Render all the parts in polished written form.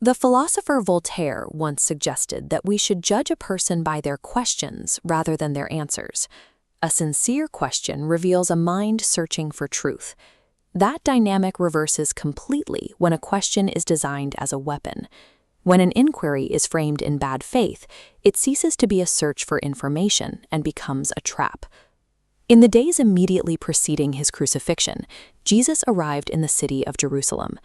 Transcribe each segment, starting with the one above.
The philosopher Voltaire once suggested that we should judge a person by their questions rather than their answers. A sincere question reveals a mind searching for truth. That dynamic reverses completely when a question is designed as a weapon. When an inquiry is framed in bad faith, it ceases to be a search for information and becomes a trap. In the days immediately preceding his crucifixion, Jesus arrived in the city of Jerusalem.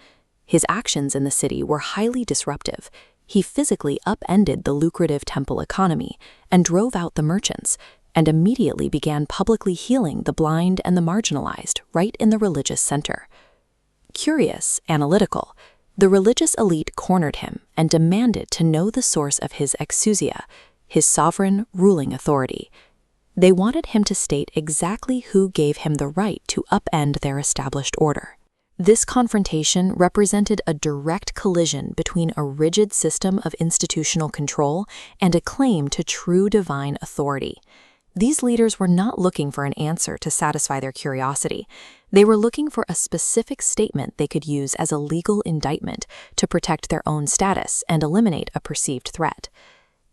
His actions in the city were highly disruptive. He physically upended the lucrative temple economy and drove out the merchants, and immediately began publicly healing the blind and the marginalized right in the religious center. Curious, analytical, the religious elite cornered him and demanded to know the source of his exousia, his sovereign, ruling authority. They wanted him to state exactly who gave him the right to upend their established order. This confrontation represented a direct collision between a rigid system of institutional control and a claim to true divine authority. These leaders were not looking for an answer to satisfy their curiosity. They were looking for a specific statement they could use as a legal indictment to protect their own status and eliminate a perceived threat.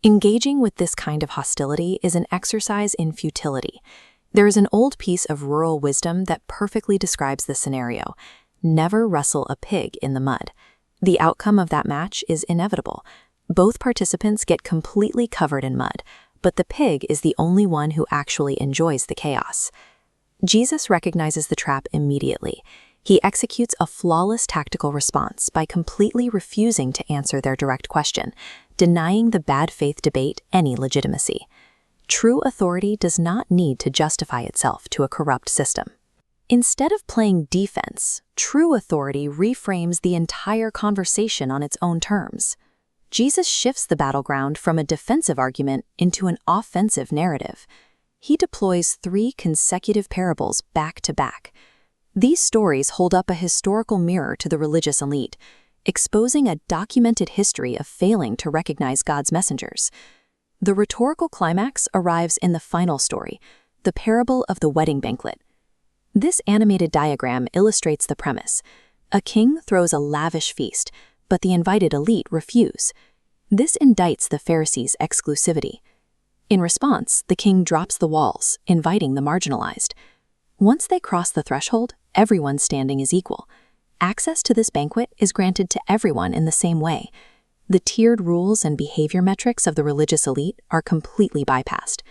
Engaging with this kind of hostility is an exercise in futility. There is an old piece of rural wisdom that perfectly describes the scenario. Never wrestle a pig in the mud. The outcome of that match is inevitable. Both participants get completely covered in mud, but the pig is the only one who actually enjoys the chaos. Jesus recognizes the trap immediately. He executes a flawless tactical response by completely refusing to answer their direct question, denying the bad faith debate any legitimacy. True authority does not need to justify itself to a corrupt system. Instead of playing defense, true authority reframes the entire conversation on its own terms. Jesus shifts the battleground from a defensive argument into an offensive narrative. He deploys 3 consecutive parables back to back. These stories hold up a historical mirror to the religious elite, exposing a documented history of failing to recognize God's messengers. The rhetorical climax arrives in the final story, the parable of the wedding banquet. This animated diagram illustrates the premise. A king throws a lavish feast, but the invited elite refuse. This indicts the Pharisees' exclusivity. In response, the king drops the walls, inviting the marginalized. Once they cross the threshold, everyone standing is equal. Access to this banquet is granted to everyone in the same way. The tiered rules and behavior metrics of the religious elite are completely bypassed.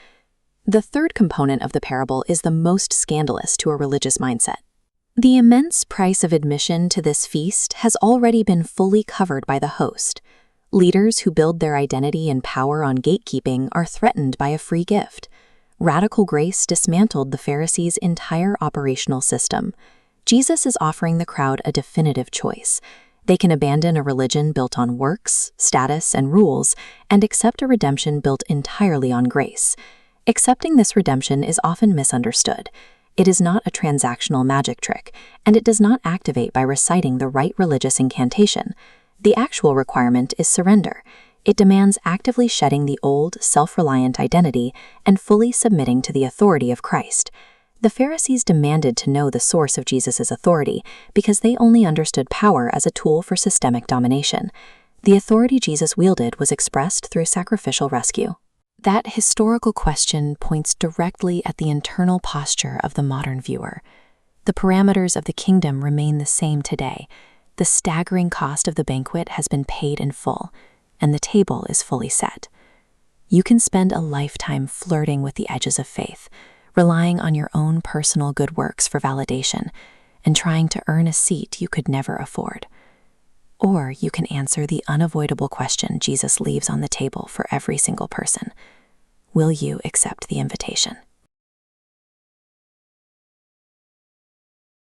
The third component of the parable is the most scandalous to a religious mindset. The immense price of admission to this feast has already been fully covered by the host. Leaders who build their identity and power on gatekeeping are threatened by a free gift. Radical grace dismantled the Pharisees' entire operational system. Jesus is offering the crowd a definitive choice. They can abandon a religion built on works, status, and rules, and accept a redemption built entirely on grace. Accepting this redemption is often misunderstood. It is not a transactional magic trick, and it does not activate by reciting the right religious incantation. The actual requirement is surrender. It demands actively shedding the old, self-reliant identity and fully submitting to the authority of Christ. The Pharisees demanded to know the source of Jesus' authority because they only understood power as a tool for systemic domination. The authority Jesus wielded was expressed through sacrificial rescue. That historical question points directly at the internal posture of the modern viewer. The parameters of the kingdom remain the same today. The staggering cost of the banquet has been paid in full, and the table is fully set. You can spend a lifetime flirting with the edges of faith, relying on your own personal good works for validation, and trying to earn a seat you could never afford. Or you can answer the unavoidable question Jesus leaves on the table for every single person. Will you accept the invitation?